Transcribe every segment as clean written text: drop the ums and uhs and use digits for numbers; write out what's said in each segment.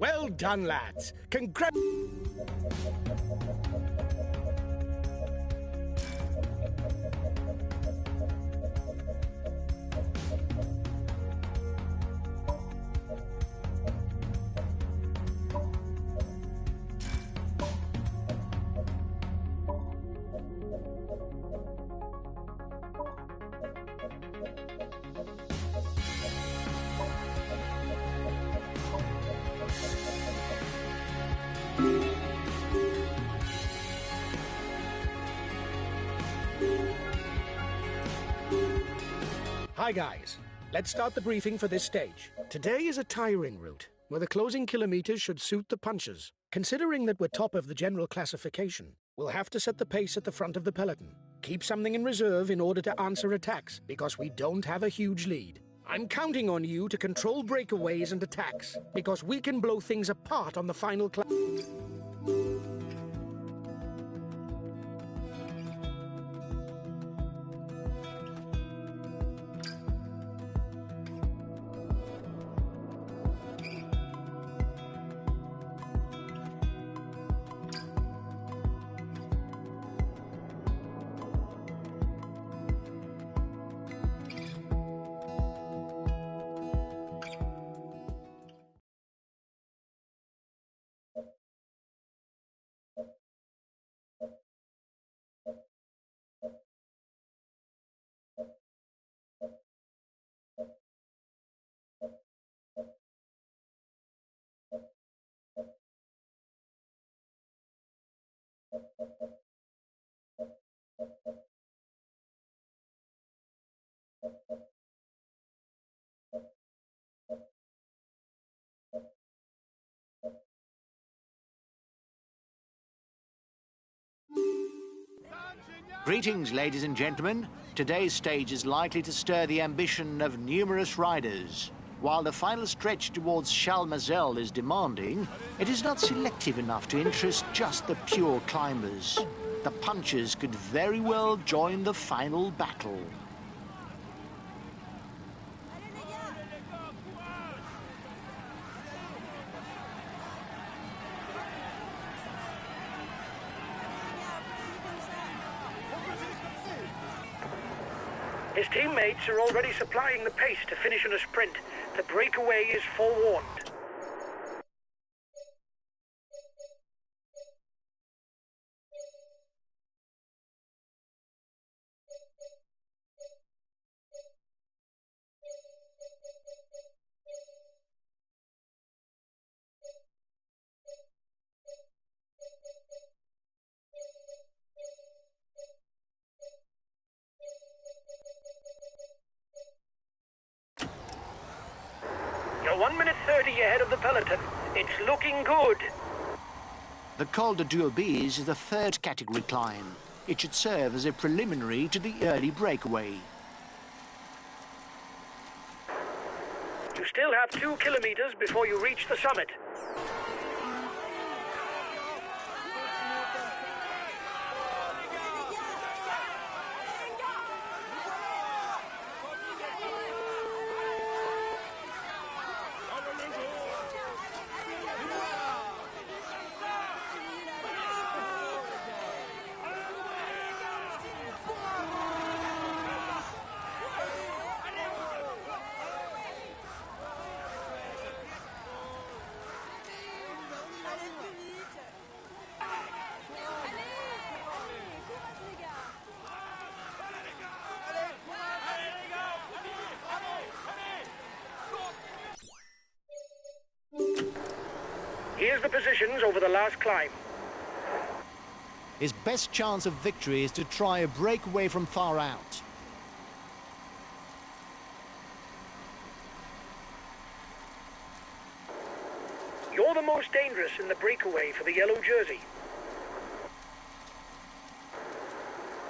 Well done, lads. Hi guys, let's start the briefing for this stage. Today is a tiring route, where the closing kilometers should suit the punchers. Considering that we're top of the general classification, we'll have to set the pace at the front of the peloton. Keep something in reserve in order to answer attacks, because we don't have a huge lead. I'm counting on you to control breakaways and attacks, because we can blow things apart on the final Greetings, ladies and gentlemen. Today's stage is likely to stir the ambition of numerous riders. While the final stretch towards Chalmazel is demanding, it is not selective enough to interest just the pure climbers. The punchers could very well join the final battle. His teammates are already supplying the pace to finish in a sprint. The breakaway is forewarned. You're 1 minute 30 ahead of the peloton. It's looking good. The Col de Durbise is the third category climb. It should serve as a preliminary to the early breakaway. You still have 2 kilometers before you reach the summit. Here's the positions over the last climb. His best chance of victory is to try a breakaway from far out. You're the most dangerous in the breakaway for the yellow jersey.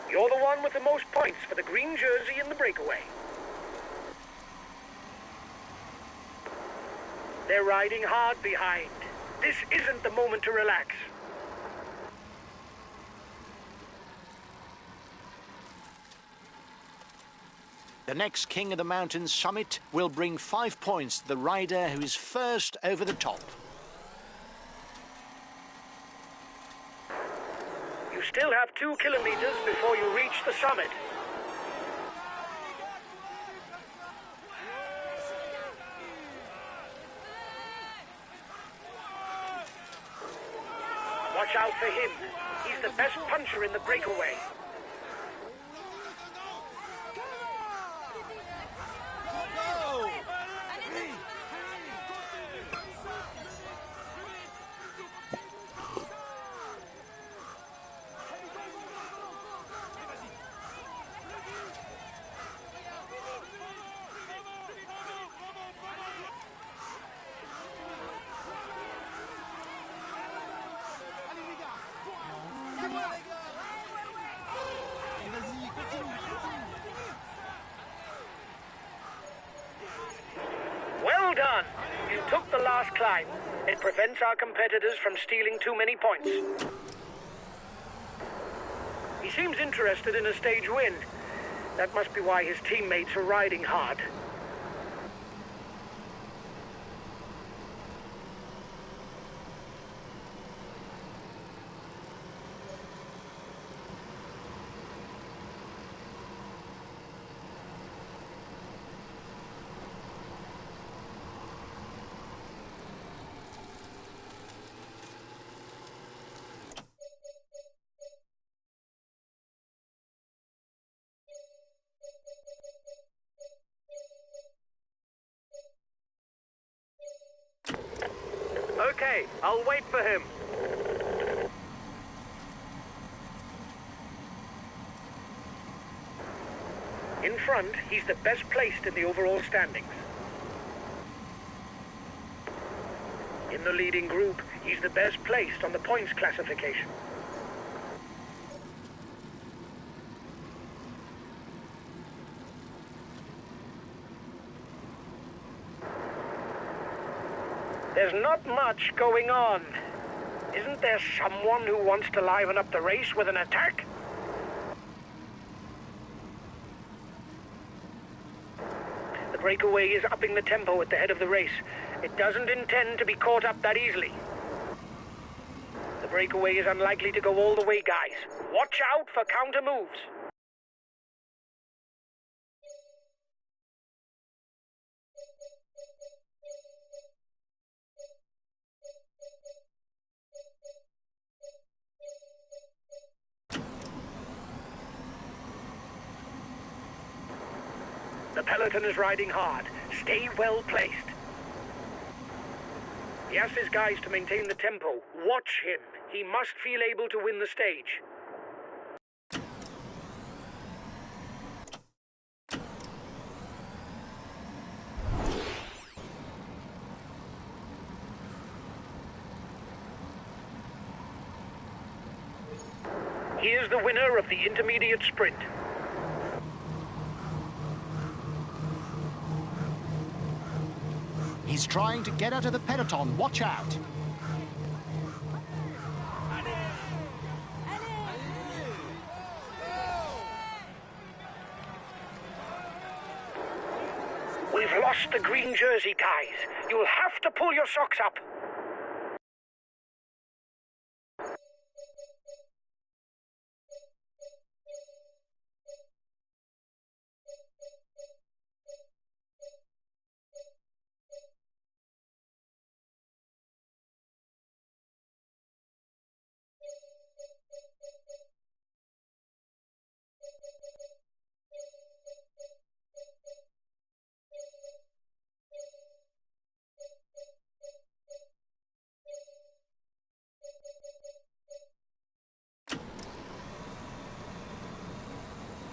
You're the one with the most points for the green jersey in the breakaway. They're riding hard behind. This isn't the moment to relax. The next King of the Mountain summit will bring 5 points to the rider who is first over the top. You still have 2 kilometers before you reach the summit. Watch out for him. He's the best puncher in the breakaway. Well done! You took the last climb. It prevents our competitors from stealing too many points. He seems interested in a stage win. That must be why his teammates are riding hard. Okay, I'll wait for him. In front, he's the best placed in the overall standings. In the leading group, he's the best placed on the points classification. There's not much going on. Isn't there someone who wants to liven up the race with an attack? The breakaway is upping the tempo at the head of the race. It doesn't intend to be caught up that easily. The breakaway is unlikely to go all the way, guys. Watch out for counter moves. The peloton is riding hard. Stay well placed. He asks his guys to maintain the tempo. Watch him. He must feel able to win the stage. Here's the winner of the intermediate sprint. He's trying to get out of the peloton. Watch out. We've lost the green jersey, guys. You'll have to pull your socks up.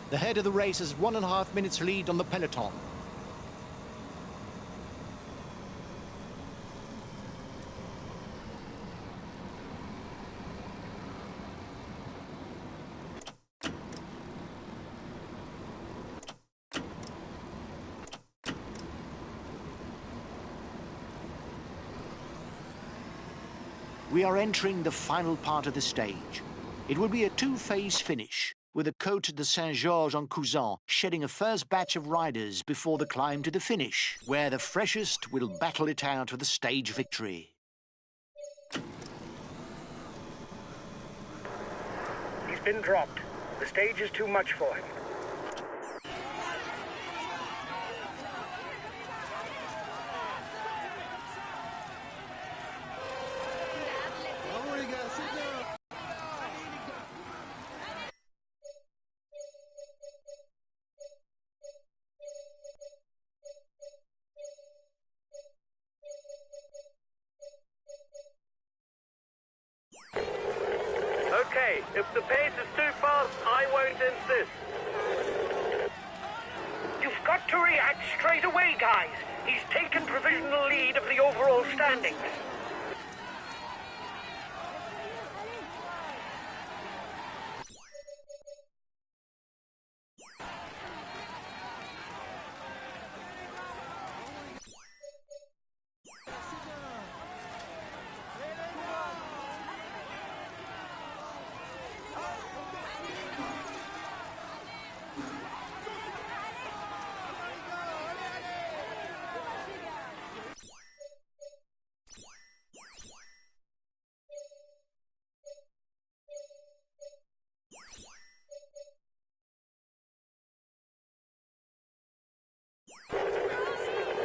The head of the race has 1.5 minutes lead on the peloton. We are entering the final part of the stage. It will be a two-phase finish, with the Côte de Saint-Georges-en-Couzan shedding a first batch of riders before the climb to the finish, where the freshest will battle it out for the stage victory. He's been dropped. The stage is too much for him. Okay, if the pace is too fast, I won't insist. You've got to react straight away, guys. He's taken provisional lead of the overall standings.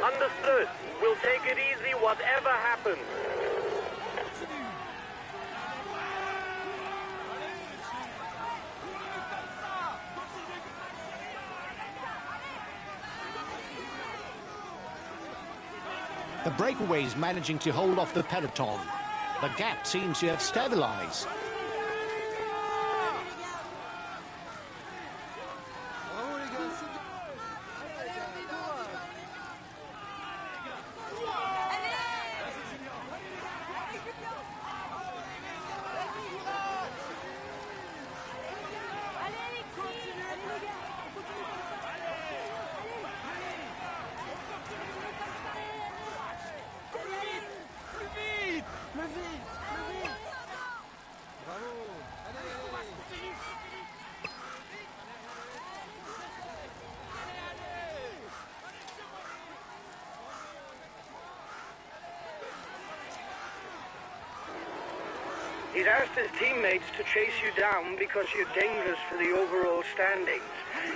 Understood. We'll take it easy, whatever happens. The breakaway's managing to hold off the peloton. The gap seems to have stabilized. He's asked his teammates to chase you down because you're dangerous for the overall standings.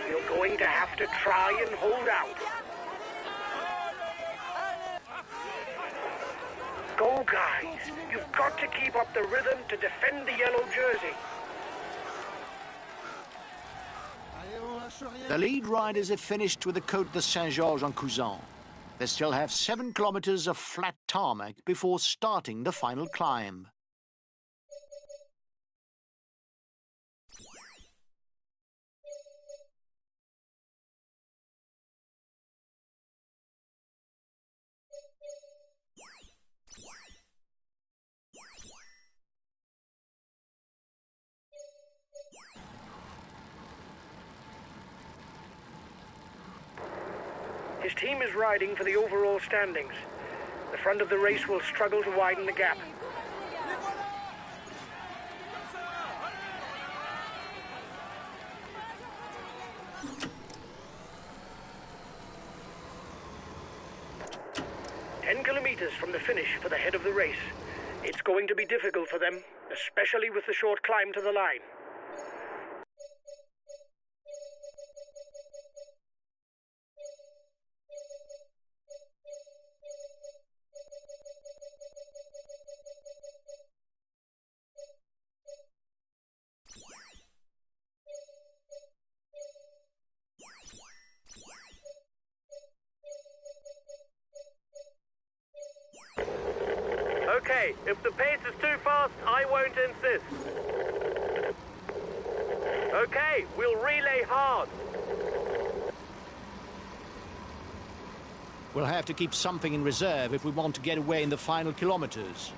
You're going to have to try and hold out. Go, guys. You've got to keep up the rhythm to defend the yellow jersey. The lead riders have finished with the Côte de Saint-Georges-en-Couzan. They still have 7 kilometers of flat tarmac before starting the final climb. His team is riding for the overall standings. The front of the race will struggle to widen the gap. "10 kilometers from the finish for the head of the race. It's going to be difficult for them, especially with the short climb to the line. Okay, if the pace is too fast, I won't insist. Okay, we'll relay hard. We'll have to keep something in reserve if we want to get away in the final kilometers.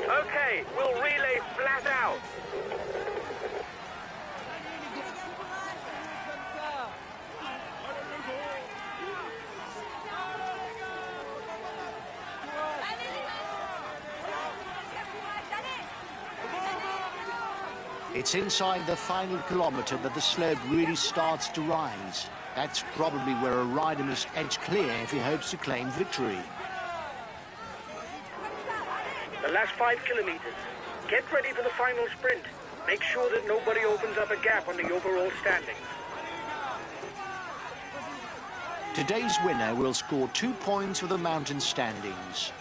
Okay, we'll relay flat out. It's inside the final kilometre that the slope really starts to rise. That's probably where a rider must edge clear if he hopes to claim victory. The last 5 kilometers. Get ready for the final sprint. Make sure that nobody opens up a gap on the overall standings. Today's winner will score 2 points for the mountain standings.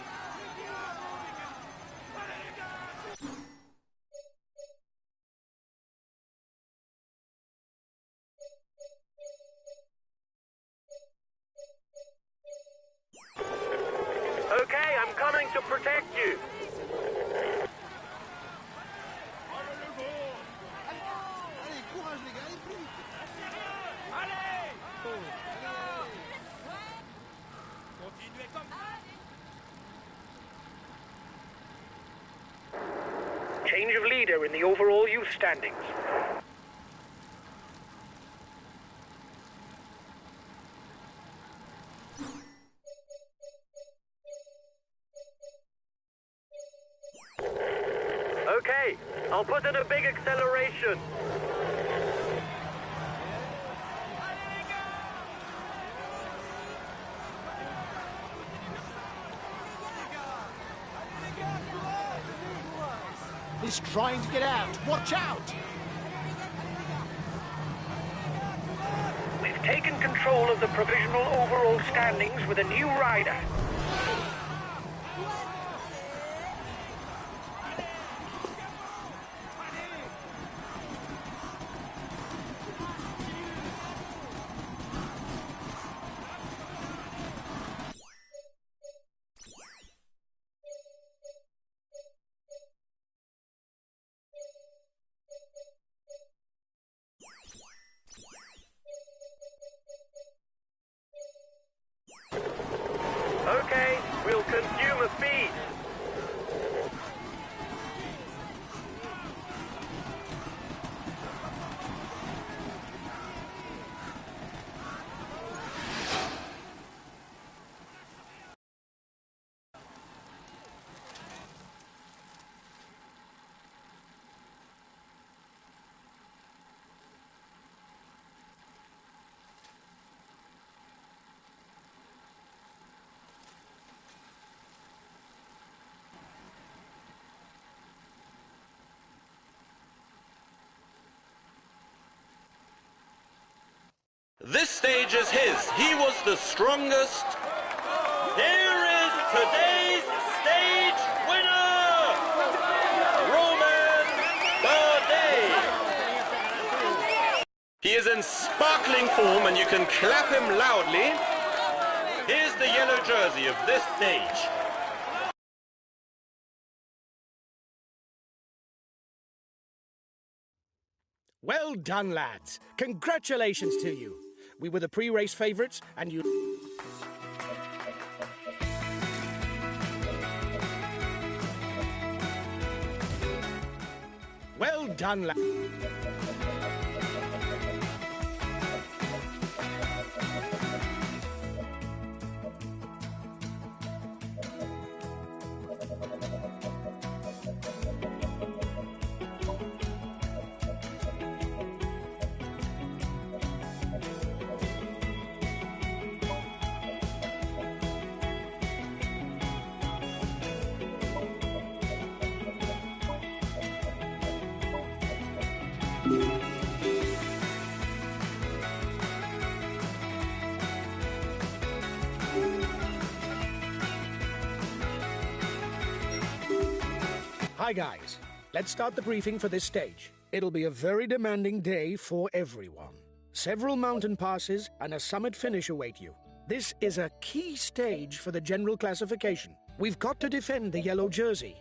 Okay, I'm coming to protect you. Change of leader in the overall youth standings. Okay, I'll put in a big acceleration. He's trying to get out. Watch out! We've taken control of the provisional overall standings with a new rider. Okay, we'll consume a feed. This stage is his. He was the strongest. Here is today's stage winner, Roman Bardet. He is in sparkling form and you can clap him loudly. Here's the yellow jersey of this stage. Well done, lads. Congratulations to you. We were the pre-race favourites, and you... Well done, lads. Hi guys, let's start the briefing for this stage. It'll be a very demanding day for everyone. Several mountain passes and a summit finish await you. This is a key stage for the general classification. We've got to defend the yellow jersey.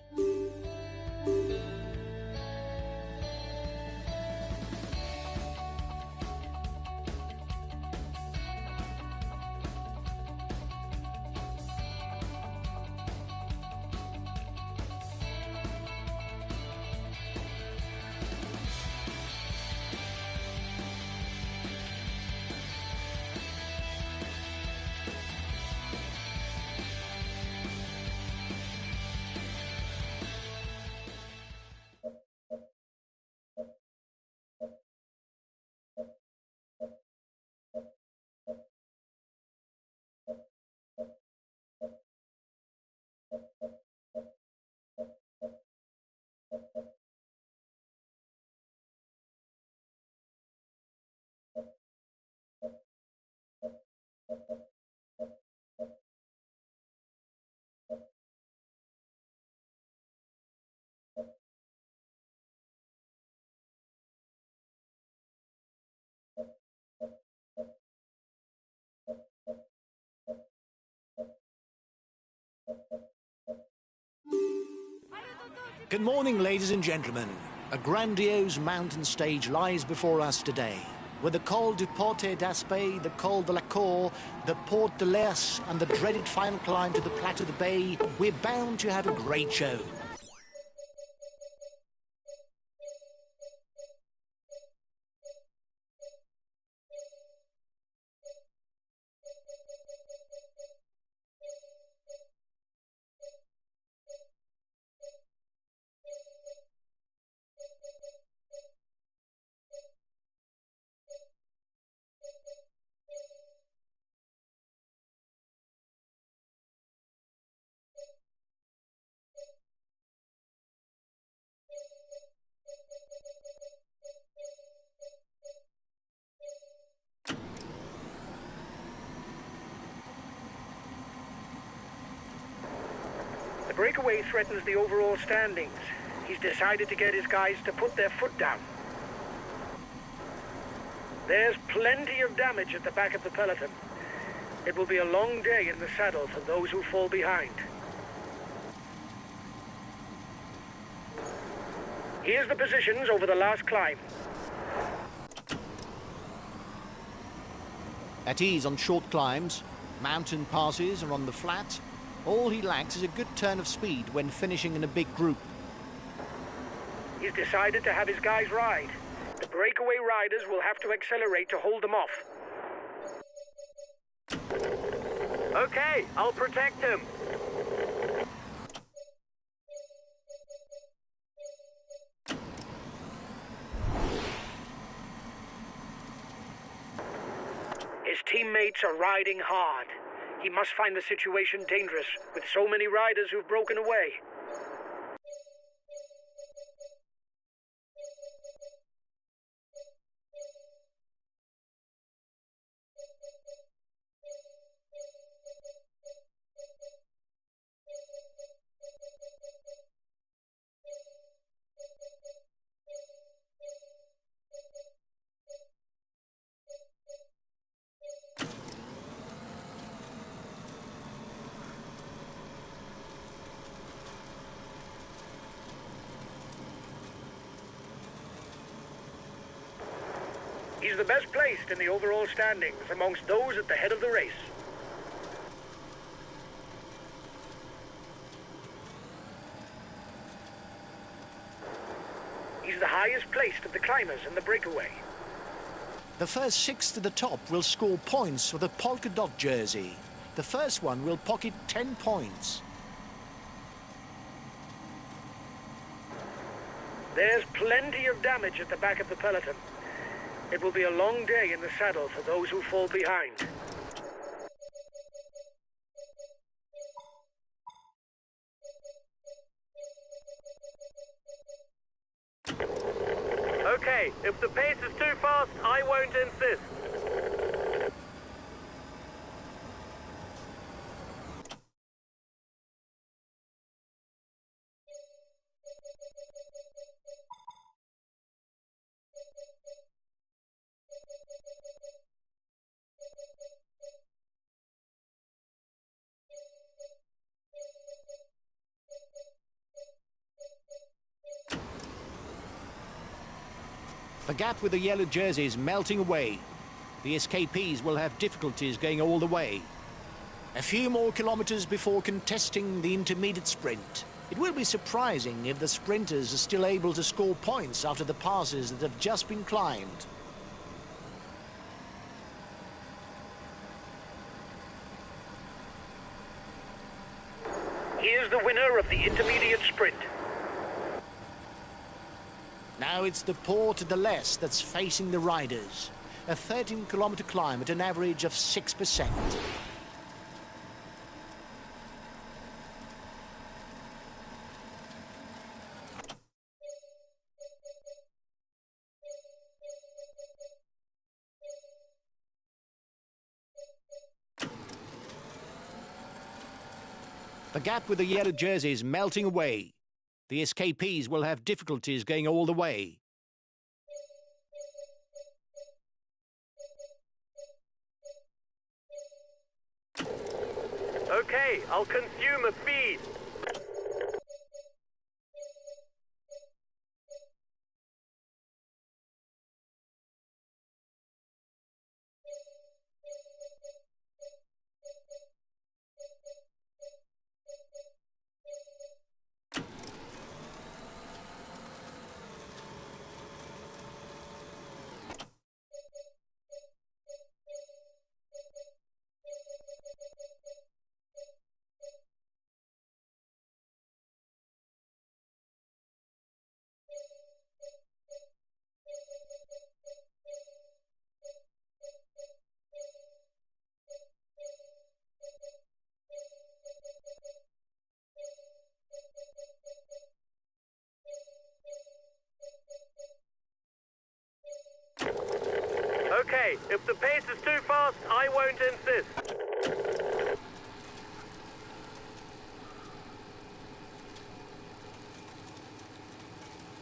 Good morning, ladies and gentlemen. A grandiose mountain stage lies before us today. With the Col du Porte d'Aspet, the Col de la Cour, the Porte de l'Ers, and the dreaded final climb to the Plateau de Bay, we're bound to have a great show. The breakaway threatens the overall standings. He's decided to get his guys to put their foot down. There's plenty of damage at the back of the peloton. It will be a long day in the saddle for those who fall behind. Here's the positions over the last climb. At ease on short climbs, mountain passes, or on the flat, all he lacks is a good turn of speed when finishing in a big group. He's decided to have his guys ride. The breakaway riders will have to accelerate to hold them off. Okay, I'll protect him. His teammates are riding hard. He must find the situation dangerous with so many riders who've broken away. He's the best placed in the overall standings amongst those at the head of the race. He's the highest placed of the climbers in the breakaway. The first 6 to the top will score points with a polka dot jersey. The first one will pocket 10 points. There's plenty of damage at the back of the peloton. It will be a long day in the saddle for those who fall behind. Okay, if the pace is too fast, I won't insist. The gap with the yellow jersey is melting away. The escapees will have difficulties going all the way. A few more kilometers before contesting the intermediate sprint. It will be surprising if the sprinters are still able to score points after the passes that have just been climbed. Here's the winner of the intermediate sprint. Now it's the Porte de l'Est that's facing the riders. A 13-kilometer climb at an average of 6%. The gap with the yellow jersey is melting away. The escapees will have difficulties going all the way. Okay, I'll consume a feed. Okay, if the pace is too fast, I won't insist.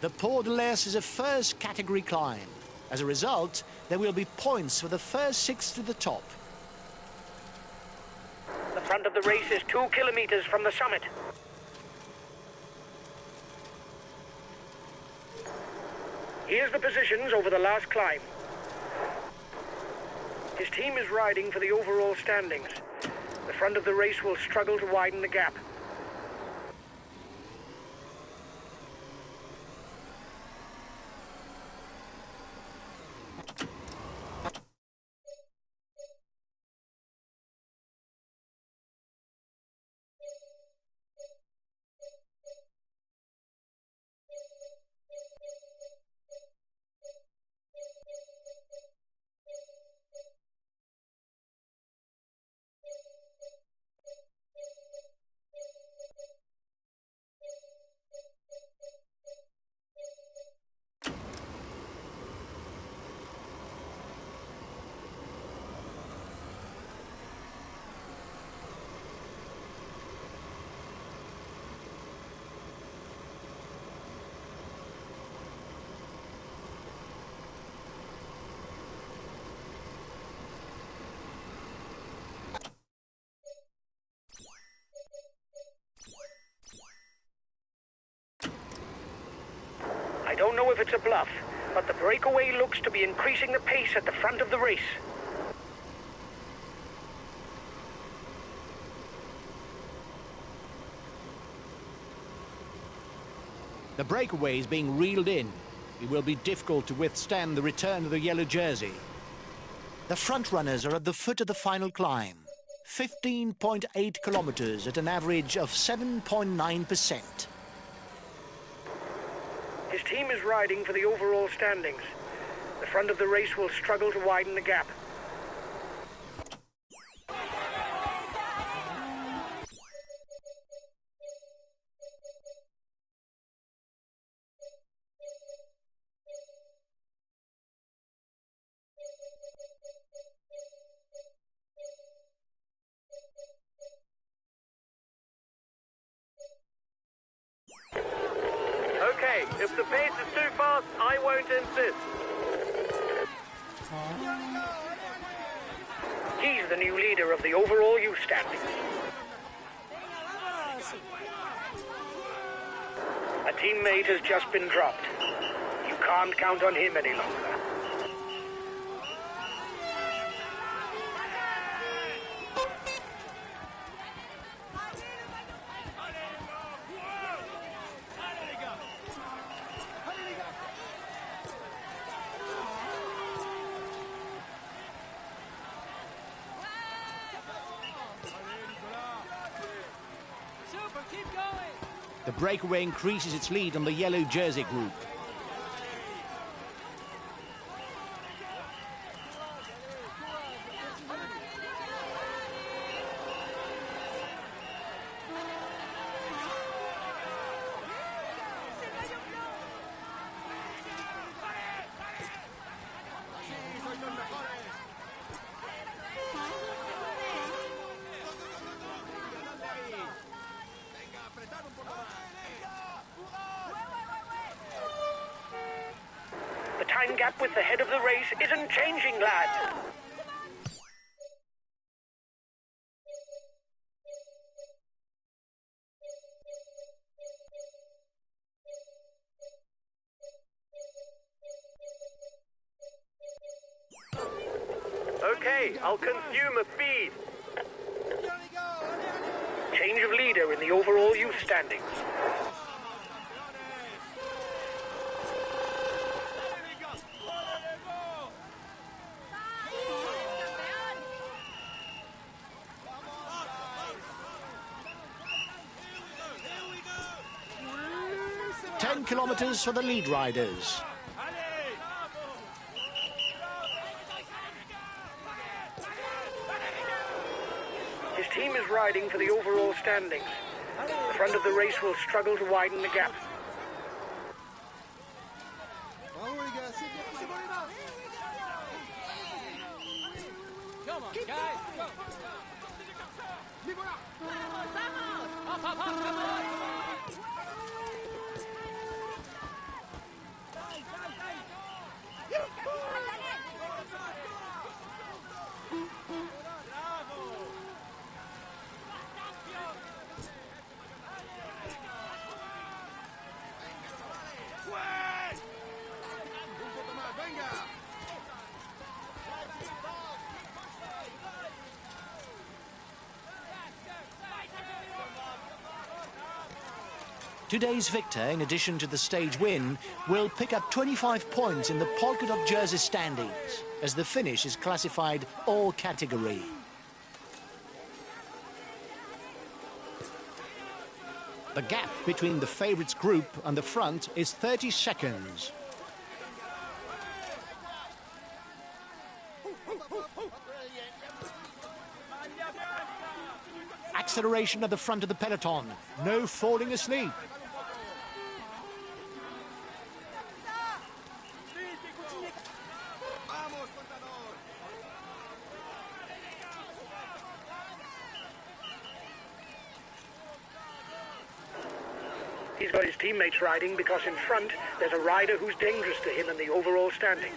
The Port de l'Est is a first category climb. As a result, there will be points for the first 6 to the top. The front of the race is 2 kilometers from the summit. Here's the positions over the last climb. His team is riding for the overall standings. The front of the race will struggle to widen the gap. I don't know if it's a bluff, but the breakaway looks to be increasing the pace at the front of the race. The breakaway is being reeled in. It will be difficult to withstand the return of the yellow jersey. The front runners are at the foot of the final climb. 15.8 kilometers at an average of 7.9%. His team is riding for the overall standings. The front of the race will struggle to widen the gap. Okay, if the pace is too fast, I won't insist. He's the new leader of the overall youth standings. A teammate has just been dropped. You can't count on him any longer. The breakaway increases its lead on the yellow jersey group. The time gap with the head of the race isn't changing, lads. Okay, I'll consume a feed. Change of leader in the overall youth standings. Ten kilometers for the lead riders. His team is riding for the overall standings. The front of the race will struggle to widen the gap. Today's victor, in addition to the stage win, will pick up 25 points in the polka dot jersey standings, as the finish is classified all category. The gap between the favourites group and the front is 30 seconds. Acceleration at the front of the peloton. No falling asleep. He's got his teammates riding because in front there's a rider who's dangerous to him in the overall standings.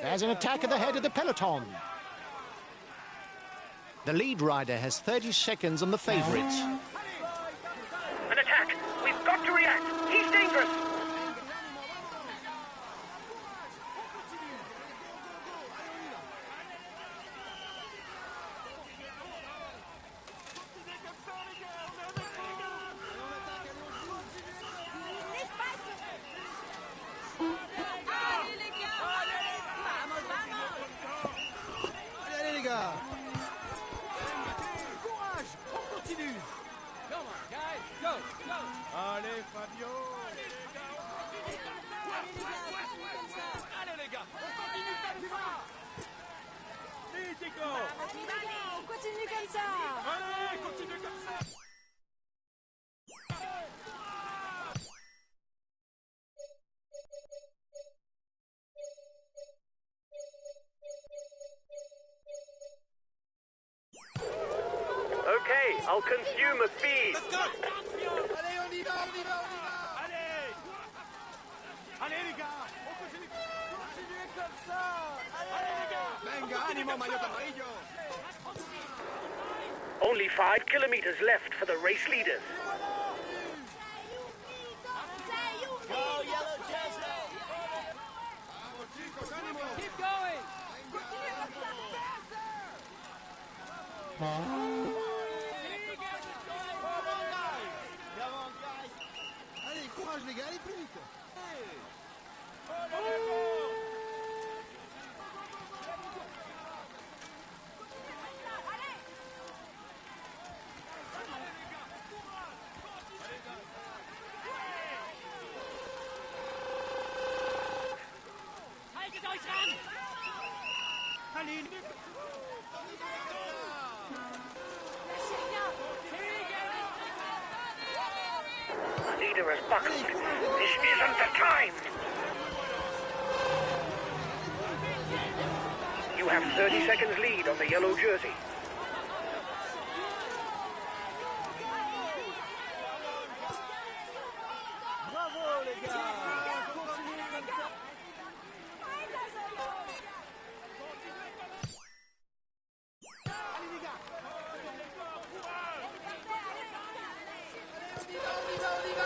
There's an attack at the head of the peloton. The lead rider has 30 seconds on the favourites. An attack! We've got to react! He's dangerous! Okay, I'll consume a feed. Let's go! Allez, on y va, on y va, on y va! Allez! Allez les gars! On continue! Continuez comme ça! Allez les gars! Venga, ánimo, maillot amarillo! Only 5 kilometers left for the race leaders. Go, yellow jersey! Vamos chicos, ánimo! Keep going! Allez, courage les gars, allez plus vite! Haltet euch ran! Allez! The leader has buckled. This isn't the time! You have 30 seconds lead on the yellow jersey. Bravo les gars! Continuez comme ça! Allez les gars! On y va, on y va, on y va!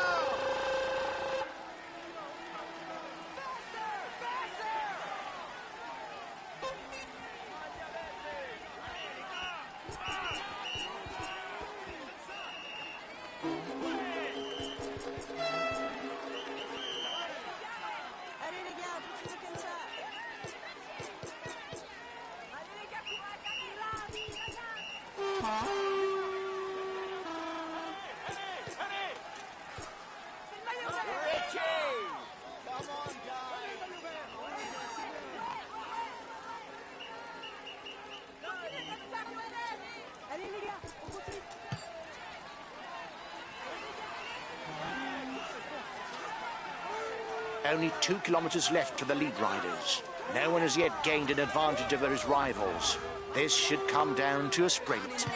Only 2 kilometers left for the lead riders. No one has yet gained an advantage over his rivals. This should come down to a sprint.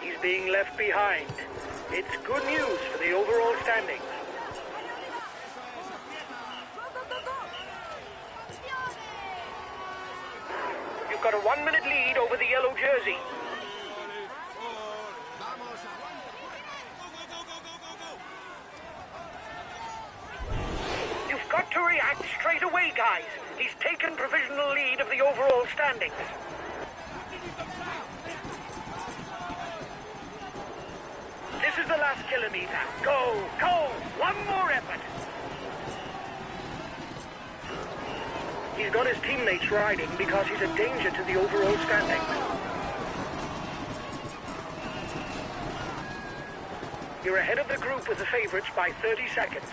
He's being left behind. It's good news for the overall standings. You've got a 1-minute lead over the yellow jersey. You've got to react straight away, guys. He's taken provisional lead of the overall standings. This is the last kilometer. Go, go! One more effort. He's got his teammates riding because he's a danger to the overall standings. You're ahead of the group with the favorites by 30 seconds.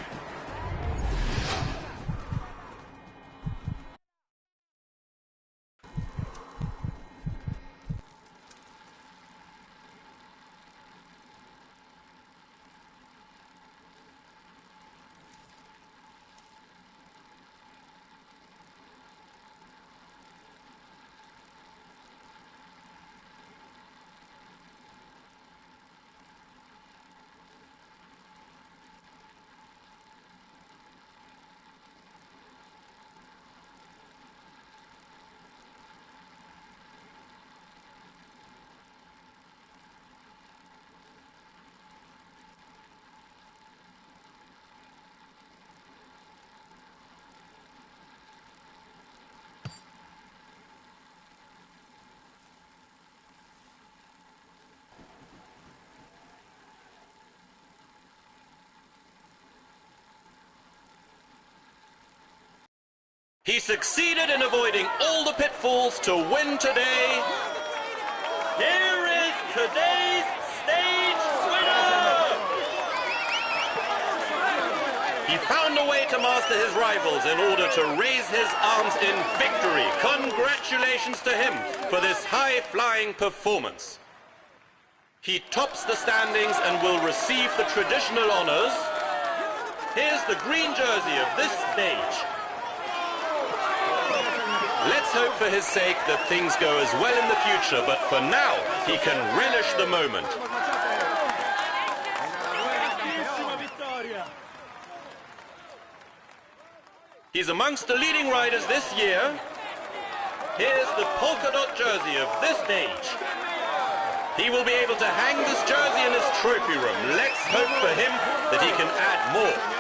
He succeeded in avoiding all the pitfalls to win today. Here is today's stage winner! He found a way to master his rivals in order to raise his arms in victory. Congratulations to him for this high-flying performance. He tops the standings and will receive the traditional honors. Here's the green jersey of this stage. Let's hope for his sake that things go as well in the future, but for now, he can relish the moment. He's amongst the leading riders this year. Here's the polka dot jersey of this stage. He will be able to hang this jersey in his trophy room. Let's hope for him that he can add more.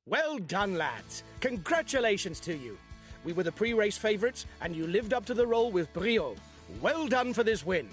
Well done, lads. Congratulations to you. We were the pre-race favourites, and you lived up to the role with brio. Well done for this win.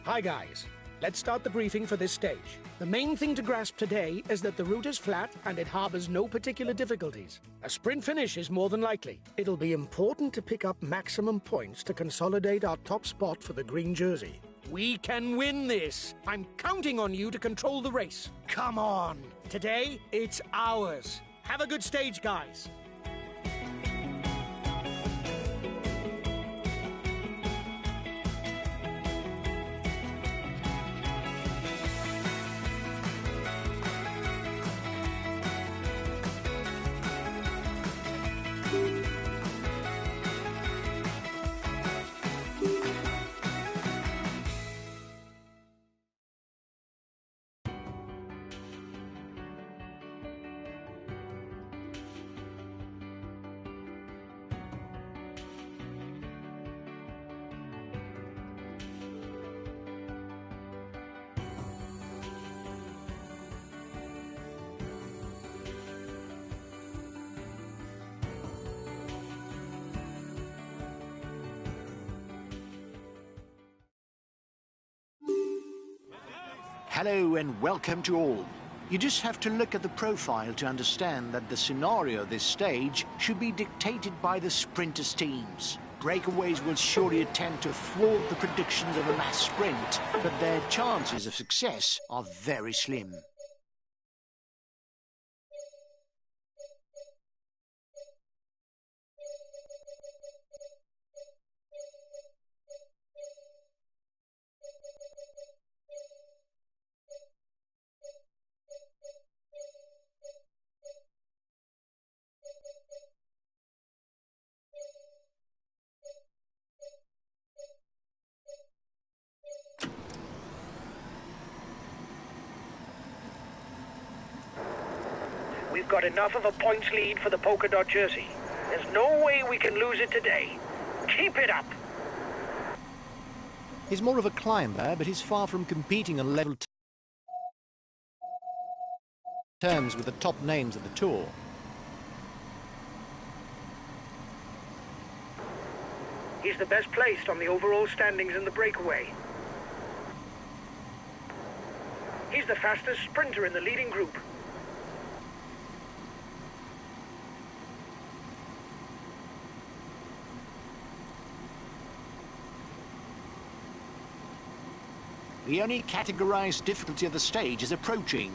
Hi guys, let's start the briefing for this stage. The main thing to grasp today is that the route is flat and it harbours no particular difficulties. A sprint finish is more than likely. It'll be important to pick up maximum points to consolidate our top spot for the green jersey. We can win this! I'm counting on you to control the race. Come on! Today, it's ours. Have a good stage, guys. Hello and welcome to all. You just have to look at the profile to understand that the scenario of this stage should be dictated by the sprinters' teams. Breakaways will surely attempt to thwart the predictions of a mass sprint, but their chances of success are very slim. We've got enough of a points lead for the polka dot jersey. There's no way we can lose it today. Keep it up! He's more of a climber, but he's far from competing on level terms with the top names of the tour. He's the best placed on the overall standings in the breakaway. He's the fastest sprinter in the leading group. The only categorized difficulty of the stage is approaching.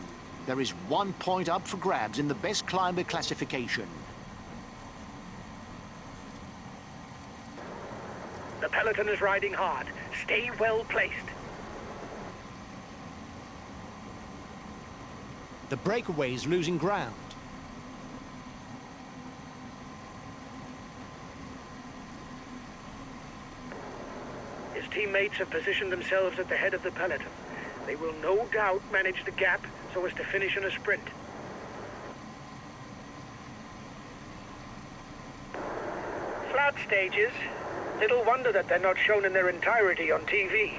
There is 1 point up for grabs in the best climber classification. The peloton is riding hard. Stay well placed. The breakaway is losing ground. His teammates have positioned themselves at the head of the peloton. They will no doubt manage the gap so as to finish in a sprint. Flat stages. Little wonder that they're not shown in their entirety on TV.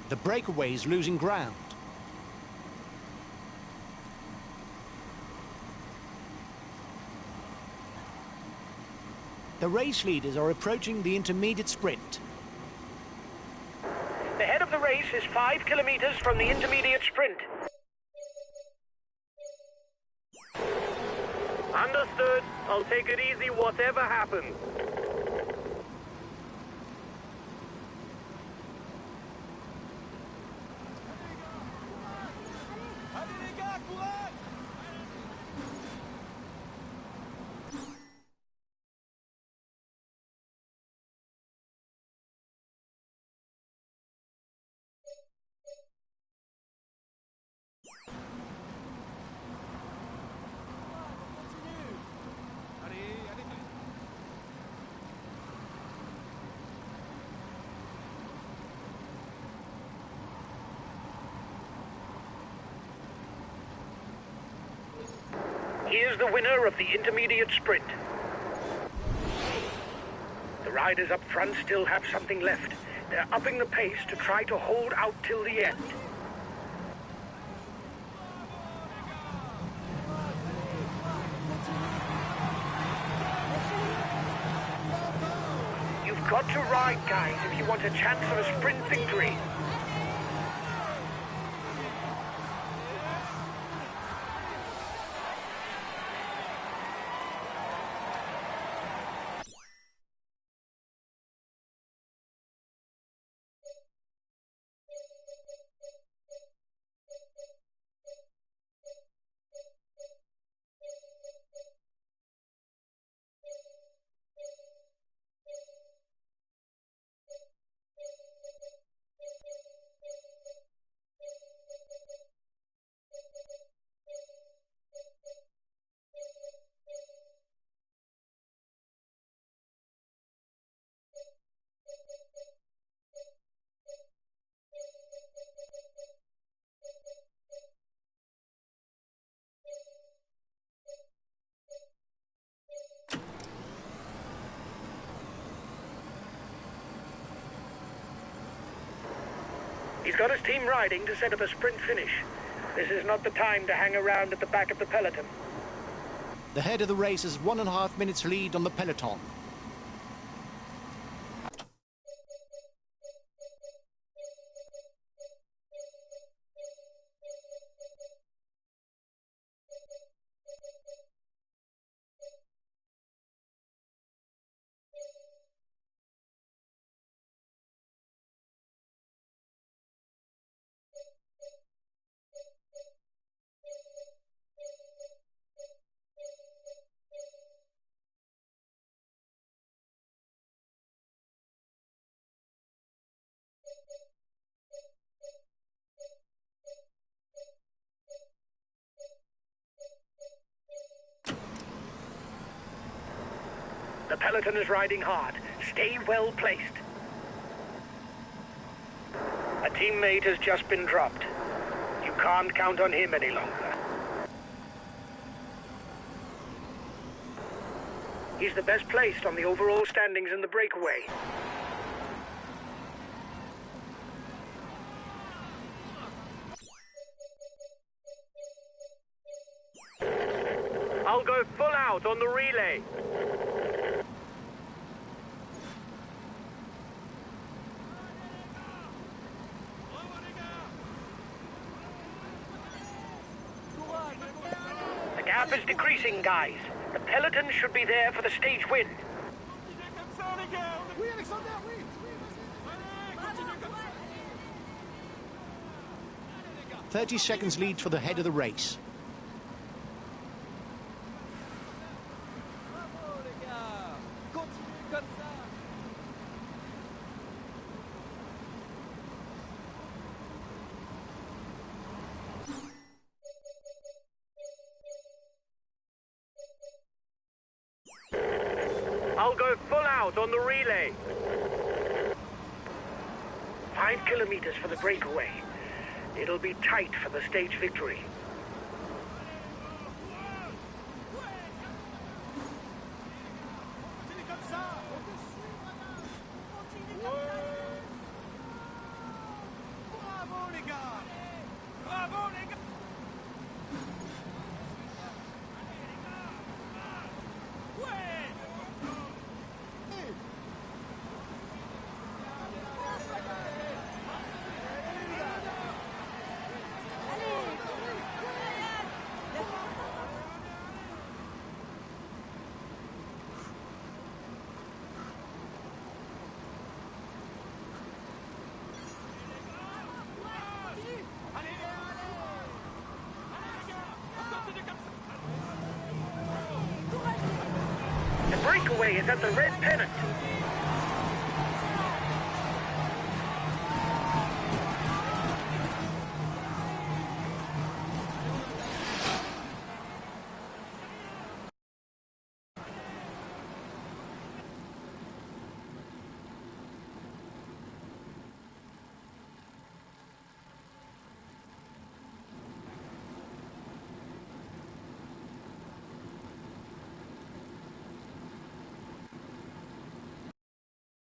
The breakaway is losing ground. The race leaders are approaching the intermediate sprint. The head of the race is 5 kilometers from the intermediate sprint. Understood. I'll take it easy whatever happens. Allez les gars, courage! Here's the winner of the intermediate sprint. The riders up front still have something left. They're upping the pace to try to hold out till the end. You've got to ride, guys, if you want a chance of a sprint victory. He's got his team riding to set up a sprint finish. This is not the time to hang around at the back of the peloton. The head of the race has 1.5 minutes lead on the peloton. The peloton is riding hard. Stay well placed. A teammate has just been dropped. You can't count on him any longer. He's the best placed on the overall standings in the breakaway. I'll go full out on the relay. The gap is decreasing, guys. The peloton should be there for the stage win. 30 seconds lead for the head of the race. I'll go full out on the relay. 5 kilometers for the breakaway. It'll be tight for the stage victory. The breakaway is at the red pennant.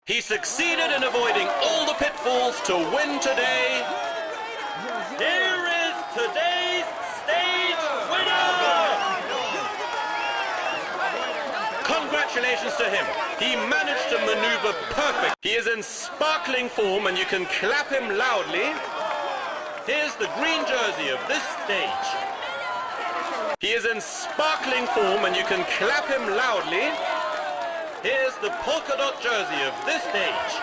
He succeeded in avoiding all the pitfalls to win today. Here is today's stage winner! Congratulations to him. He managed to maneuver perfect. He is in sparkling form and you can clap him loudly. Here's the green jersey of this stage. He is in sparkling form and you can clap him loudly. Here's the polka dot jersey of this stage.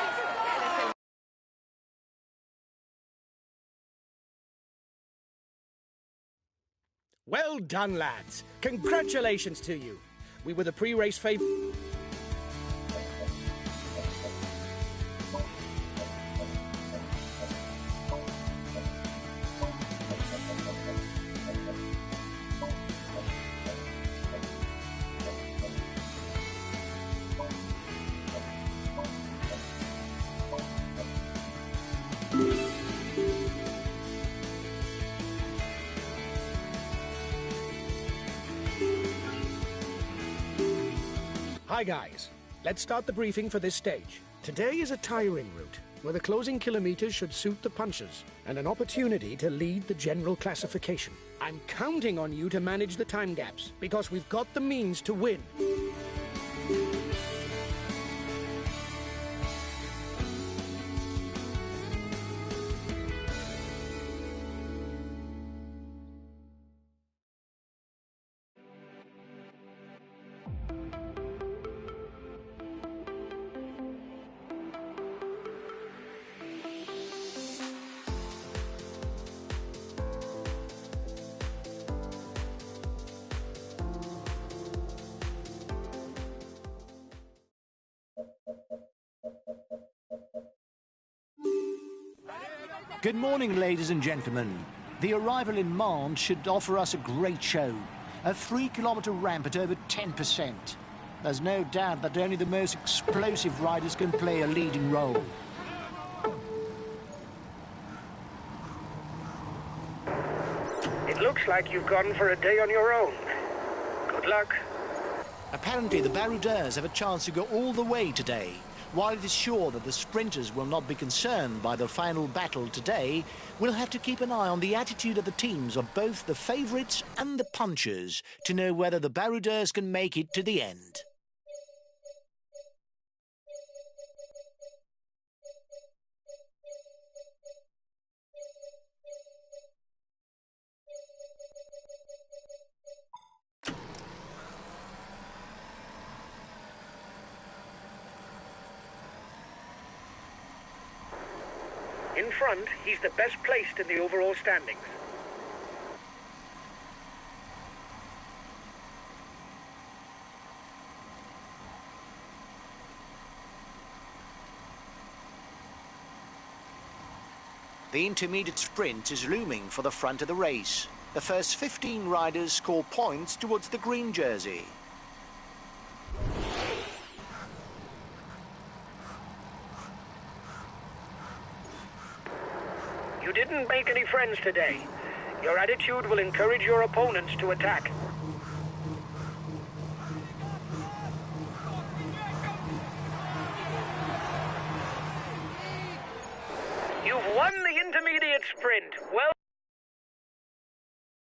Well done, lads. Congratulations to you. We were the pre-race favourite. Hi guys, let's start the briefing for this stage. Today is a tiring route, where the closing kilometers should suit the punchers, and an opportunity to lead the general classification. I'm counting on you to manage the time gaps, because we've got the means to win. Good morning, ladies and gentlemen. The arrival in Mans should offer us a great show. A 3-kilometre ramp at over 10%. There's no doubt that only the most explosive riders can play a leading role. It looks like you've gone for a day on your own. Good luck. Apparently, the Baroudeurs have a chance to go all the way today. While it is sure that the sprinters will not be concerned by the final battle today, we'll have to keep an eye on the attitude of the teams of both the favourites and the punchers to know whether the Baroudeurs can make it to the end. In front, he's the best placed in the overall standings. The intermediate sprint is looming for the front of the race. The first 15 riders score points towards the green jersey. You didn't make any friends today. Your attitude will encourage your opponents to attack. You've won the intermediate sprint. Well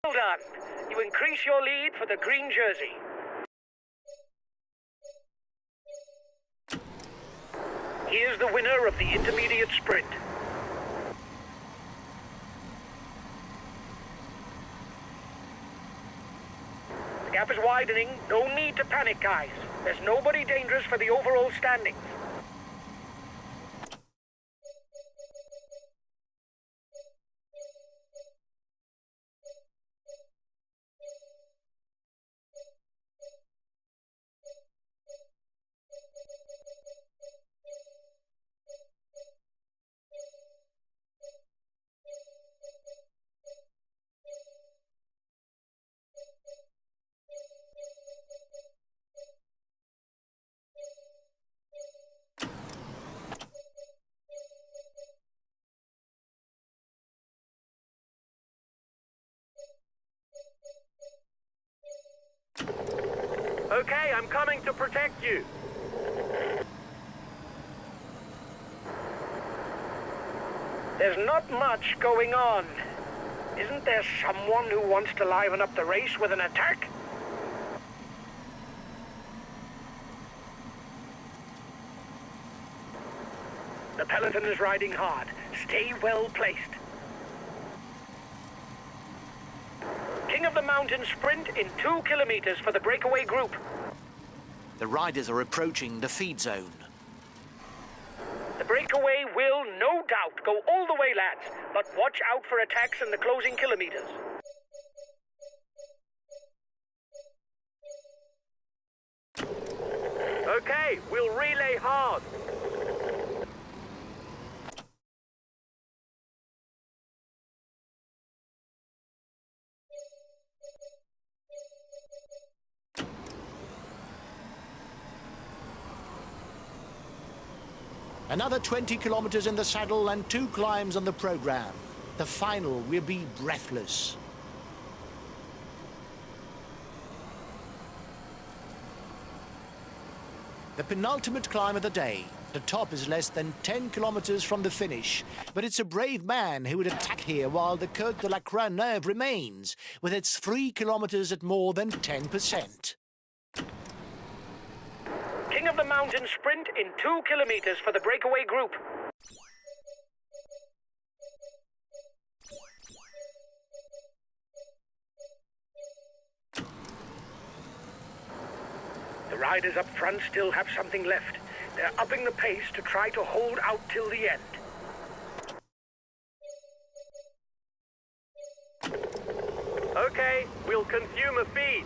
done. You increase your lead for the green jersey. Here's the winner of the intermediate sprint. The gap is widening. No need to panic, guys. There's nobody dangerous for the overall standings. Okay, I'm coming to protect you. There's not much going on. Isn't there someone who wants to liven up the race with an attack? The peloton is riding hard. Stay well placed. King of the Mountain sprint in 2 kilometers for the breakaway group. The riders are approaching the feed zone. The breakaway will, no doubt, go all the way, lads. But watch out for attacks in the closing kilometers. Okay, we'll relay hard. Another 20 kilometers in the saddle and 2 climbs on the program. The final will be breathless. The penultimate climb of the day. The top is less than 10 kilometers from the finish, but it's a brave man who would attack here while the Côte de la Croix-Neuve remains, with its 3 kilometers at more than 10%. King of the Mountain sprint in 2 kilometers for the breakaway group. The riders up front still have something left. They're upping the pace to try to hold out till the end. Okay, we'll consume a feed.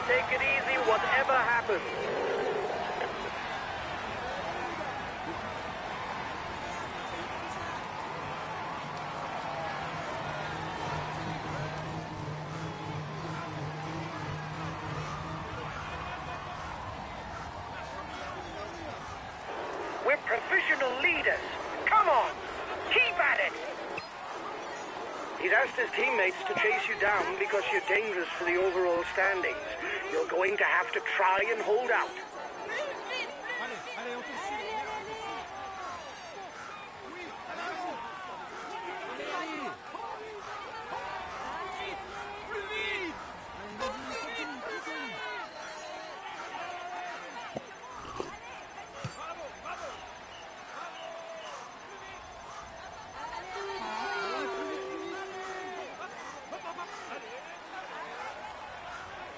take it easy, whatever happens. We're professional leaders. Come on, keep at it. He's asked his teammates to chase you down because you're dangerous for the overall standings. You're going to have to try and hold out. Allez, allez, on te suit. Oui, allez, allez. Plus vite. Allez, vas-y, continue, continue. Bravo, bravo.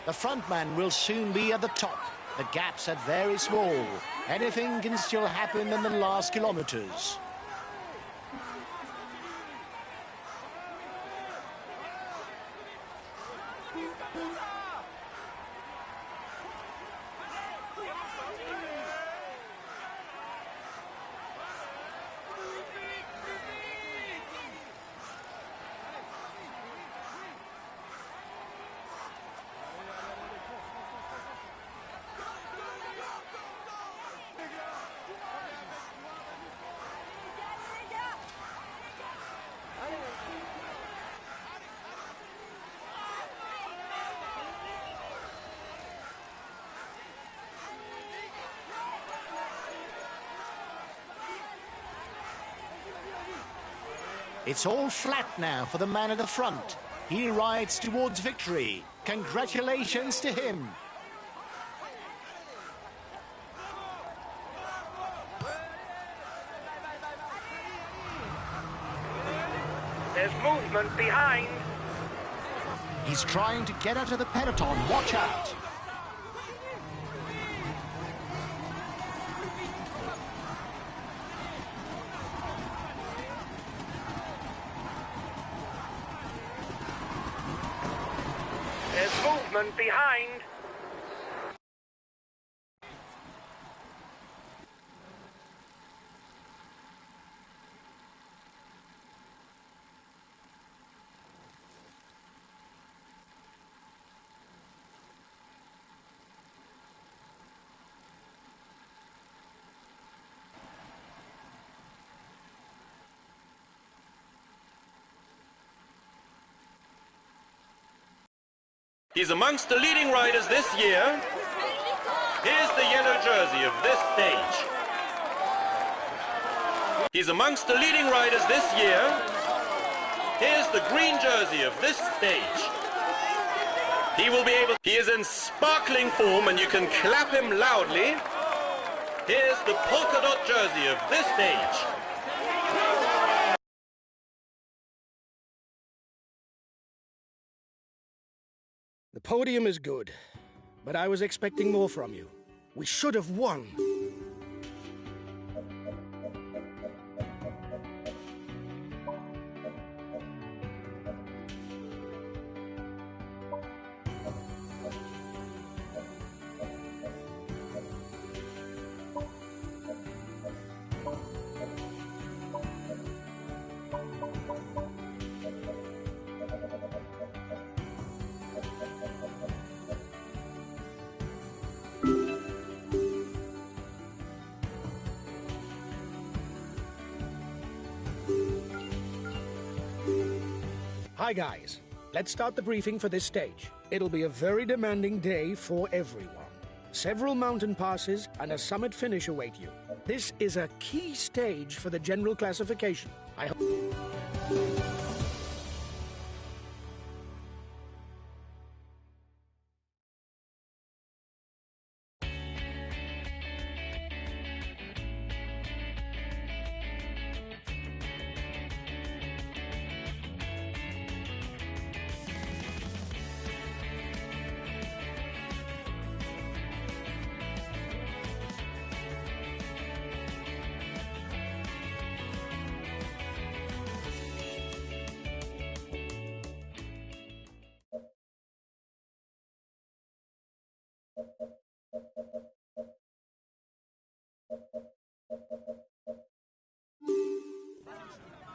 The frontman will soon be at the top. The gaps are very small. Anything can still happen in the last kilometers. It's all flat now for the man at the front. He rides towards victory. Congratulations to him. There's movement behind. He's trying to get out of the peloton. Watch out. There's movement behind. He's amongst the leading riders this year. Here's the yellow jersey of this stage. He's amongst the leading riders this year. Here's the green jersey of this stage. He is in sparkling form and you can clap him loudly. Here's the polka dot jersey of this stage. The podium is good, but I was expecting more from you. We should have won. Hi guys, let's start the briefing for this stage. It'll be a very demanding day for everyone. Several mountain passes and a summit finish await you. This is a key stage for the general classification. I hope...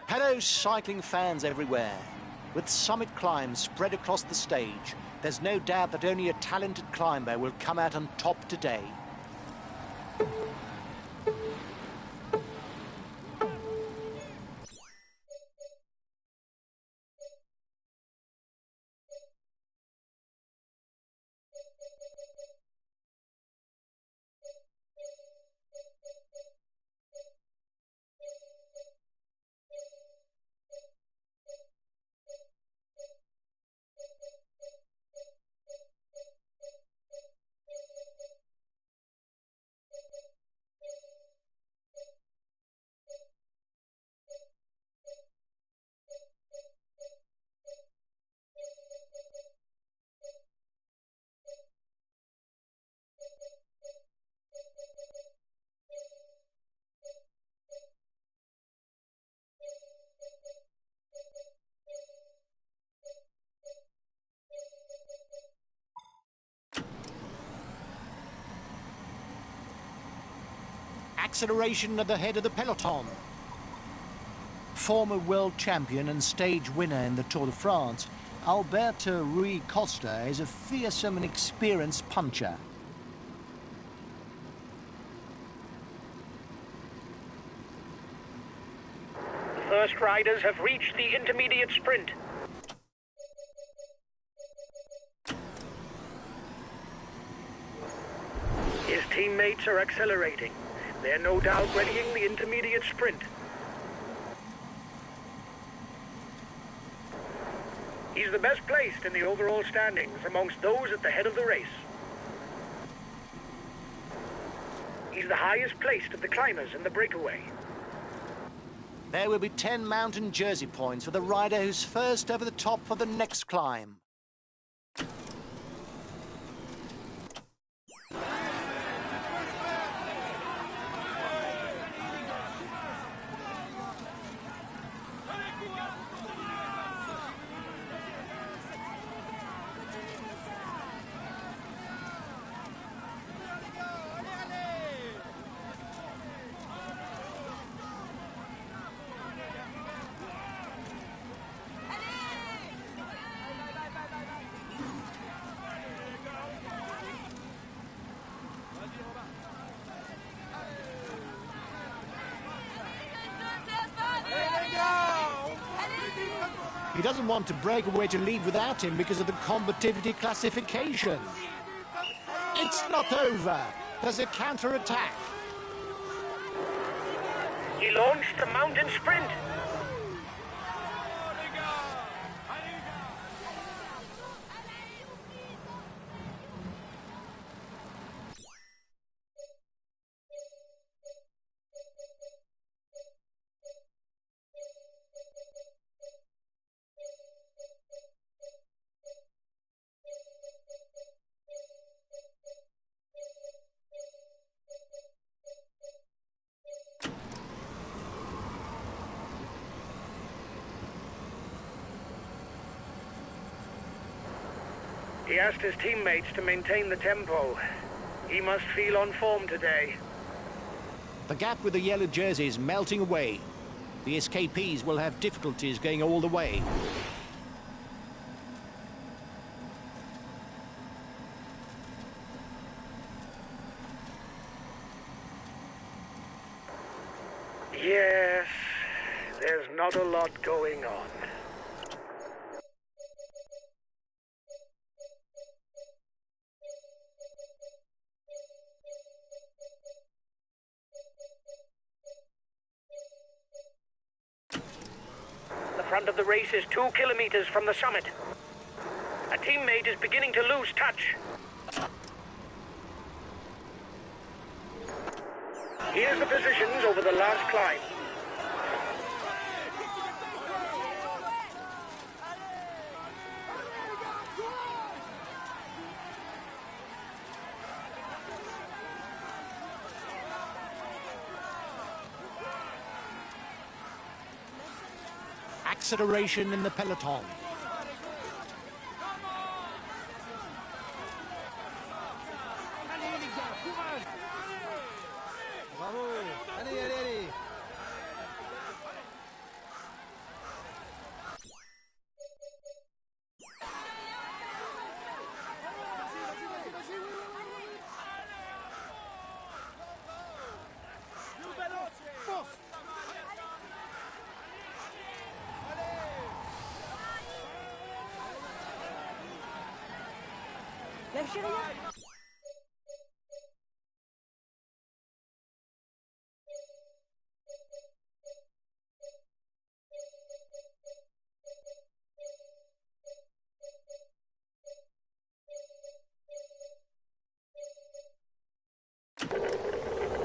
Hello, cycling fans everywhere. With summit climbs spread across the stage, there's no doubt that only a talented climber will come out on top today. Acceleration at the head of the peloton. Former world champion and stage winner in the Tour de France, Alberto Rui Costa is a fearsome and experienced puncher. The first riders have reached the intermediate sprint. His teammates are accelerating. They're no doubt readying the intermediate sprint. He's the best placed in the overall standings amongst those at the head of the race. He's the highest placed of the climbers in the breakaway. There will be 10 mountain jersey points for the rider who's first over the top for the next climb. He doesn't want to break away to lead without him because of the combativity classification. It's not over. There's a counter-attack. He launched the mountain sprint. He asked his teammates to maintain the tempo. He must feel on form today. The gap with the yellow jersey is melting away. The escapees will have difficulties going all the way. Yes, there's not a lot going on. The front of the race is 2 kilometers from the summit. A teammate is beginning to lose touch. Here's the positions over the last climb. Acceleration in the peloton. lâchez rien.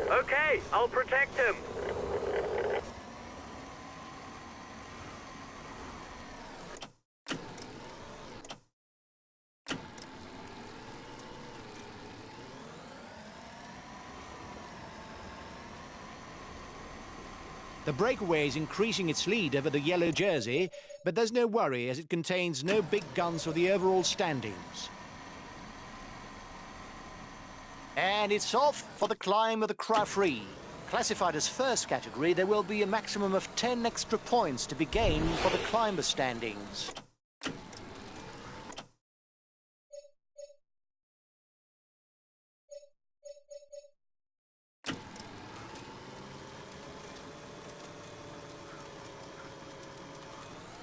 Okay, I'll protect him. The breakaway is increasing its lead over the yellow jersey, but there's no worry as it contains no big guns for the overall standings. And it's off for the climb of the Croix Free. Classified as first category, there will be a maximum of 10 extra points to be gained for the climber standings.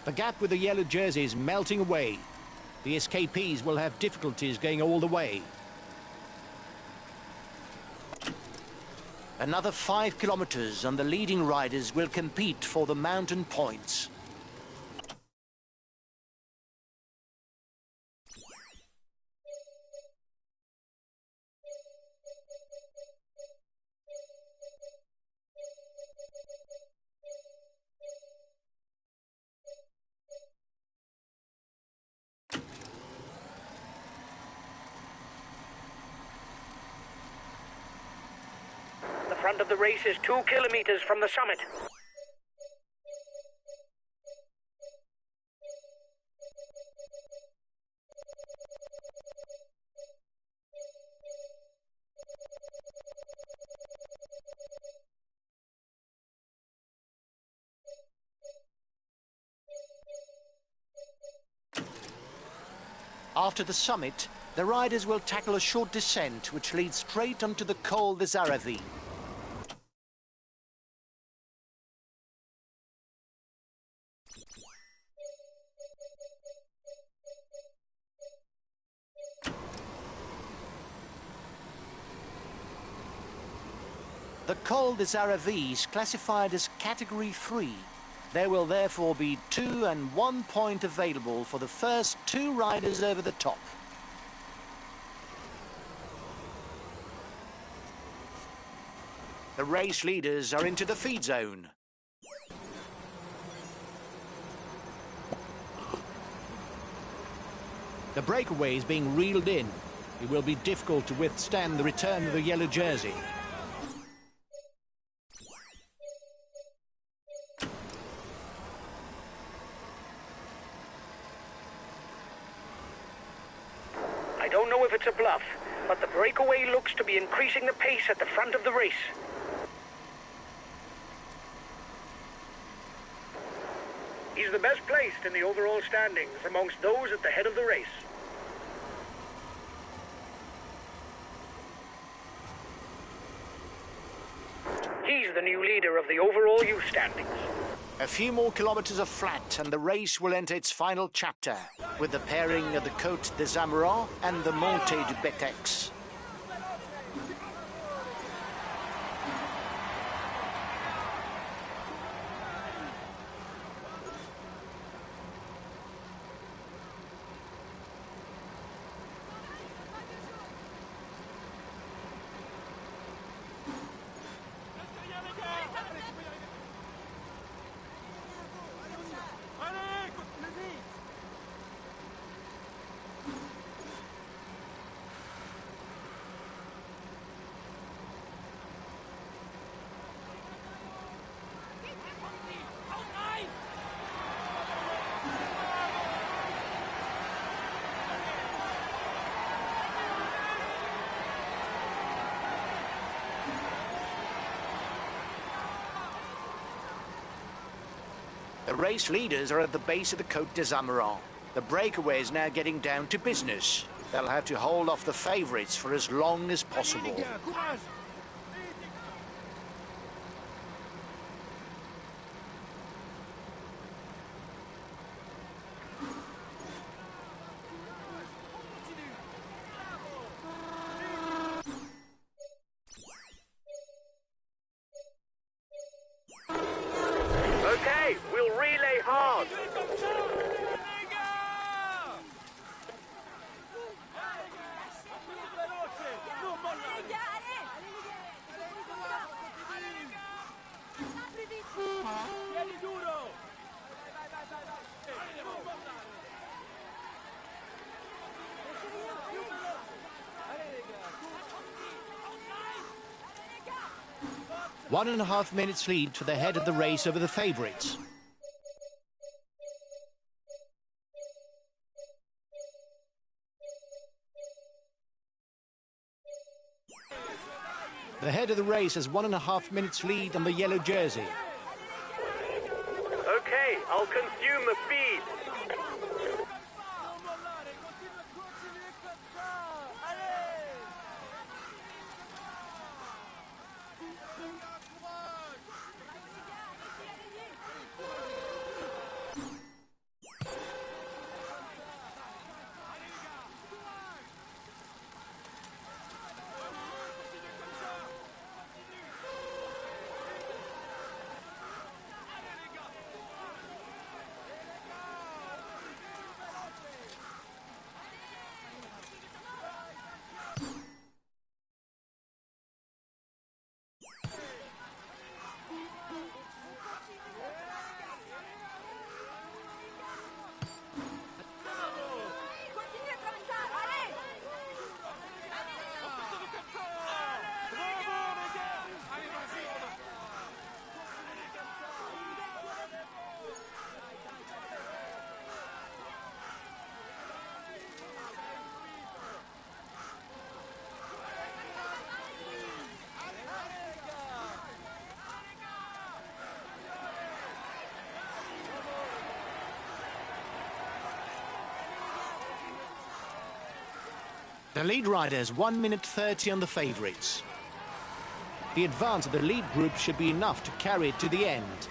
The gap with the yellow jersey is melting away. The escapees will have difficulties going all the way. Another 5 kilometers and the leading riders will compete for the mountain points. The front of the race is 2 kilometers from the summit. After the summit, the riders will tackle a short descent which leads straight onto the Col des Aravis. The Col des Aravis is classified as Category 3. There will therefore be 2 and 1 point available for the first 2 riders over the top. The race leaders are into the feed zone. The breakaway is being reeled in. It will be difficult to withstand the return of the yellow jersey. I don't know if it's a bluff, but the breakaway looks to be increasing the pace at the front of the race. He's the best placed in the overall standings amongst those at the head of the race. He's the new leader of the overall youth standings. A few more kilometers of flat and the race will enter its final chapter with the pairing of the Côte des Amarants and the Montée du Betex. The race leaders are at the base of the Côte des Amarants. The breakaway is now getting down to business. They'll have to hold off the favourites for as long as possible. Okay, we'll relay hard. One and a half minutes lead to the head of the race over the favourites. The head of the race has 1.5 minutes lead on the yellow jersey. Okay, I'll consume the feed. The lead rider has 1 minute 30 on the favourites. The advance of the lead group should be enough to carry it to the end.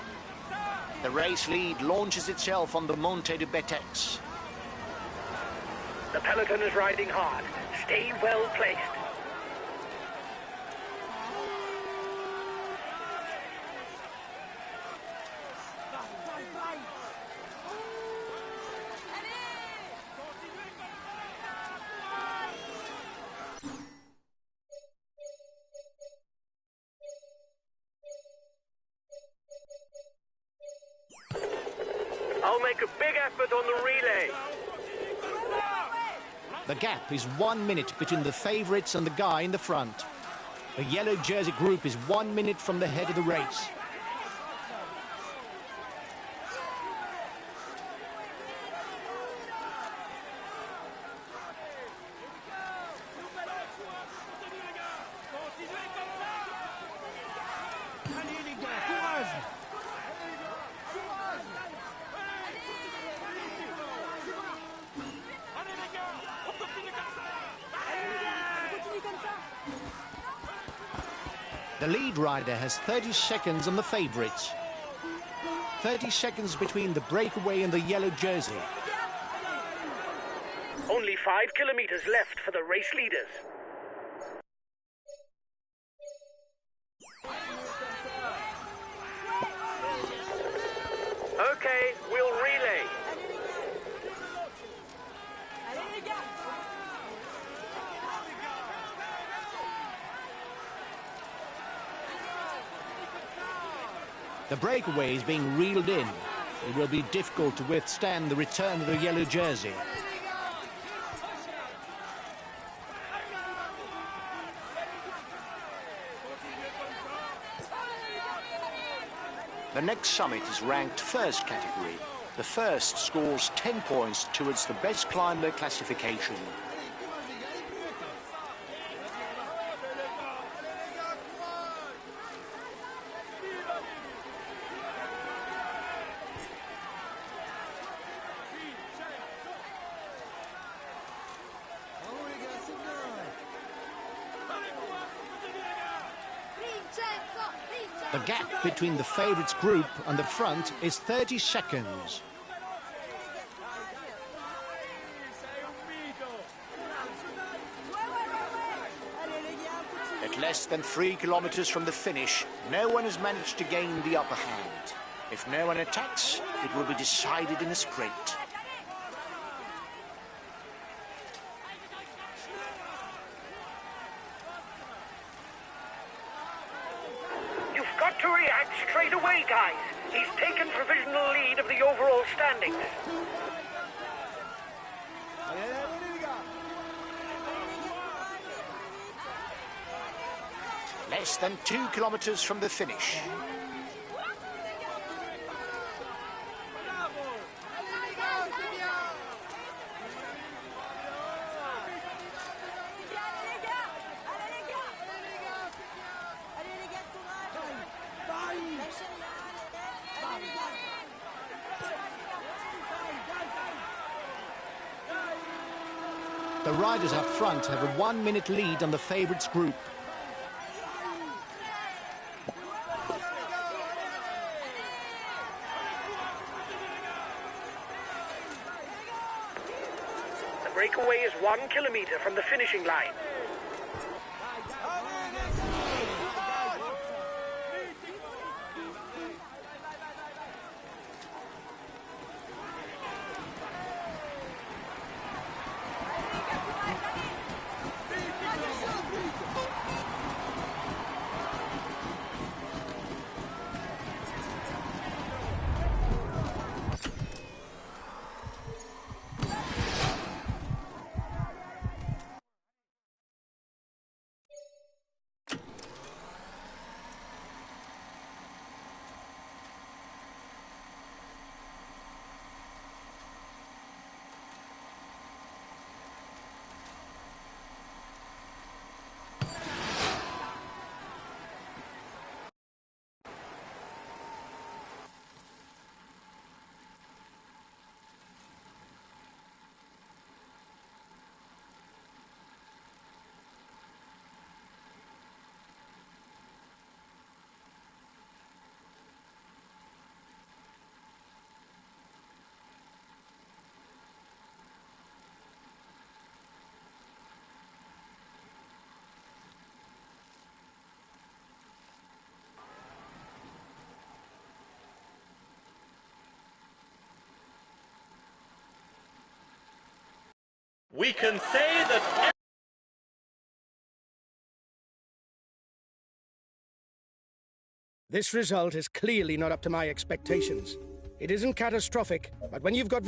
The race lead launches itself on the Monte de Betex. The peloton is riding hard. Stay well placed. I'll make a big effort on the relay. The gap is 1 minute between the favourites and the guy in the front. The yellow jersey group is 1 minute from the head of the race. The lead rider has 30 seconds on the favourites. 30 seconds between the breakaway and the yellow jersey. Only 5 kilometers left for the race leaders. Okay, we'll relay. The breakaway is being reeled in. It will be difficult to withstand the return of the yellow jersey. The next summit is ranked first category. The first scores 10 points towards the best climber classification. The gap between the favourites group and the front is 30 seconds. At less than 3 kilometres from the finish, no one has managed to gain the upper hand. If no one attacks, it will be decided in a sprint. You've got to react straight away, guys. He's taken provisional lead of the overall standings. Less than 2 kilometers from the finish. The riders up front have a 1-minute lead on the favourites group. The breakaway is 1 kilometre from the finishing line. We can say that This result is clearly not up to my expectations. It isn't catastrophic, but when you've got...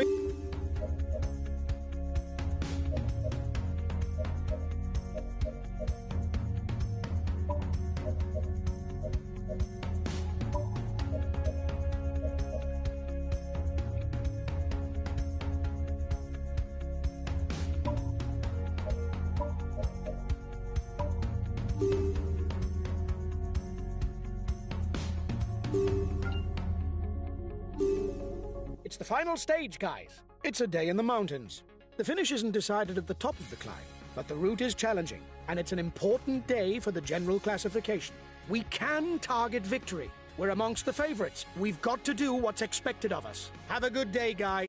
It's the final stage, guys. It's a day in the mountains. The finish isn't decided at the top of the climb, but the route is challenging, and it's an important day for the general classification. We can target victory. We're amongst the favorites. We've got to do what's expected of us. Have a good day, guys.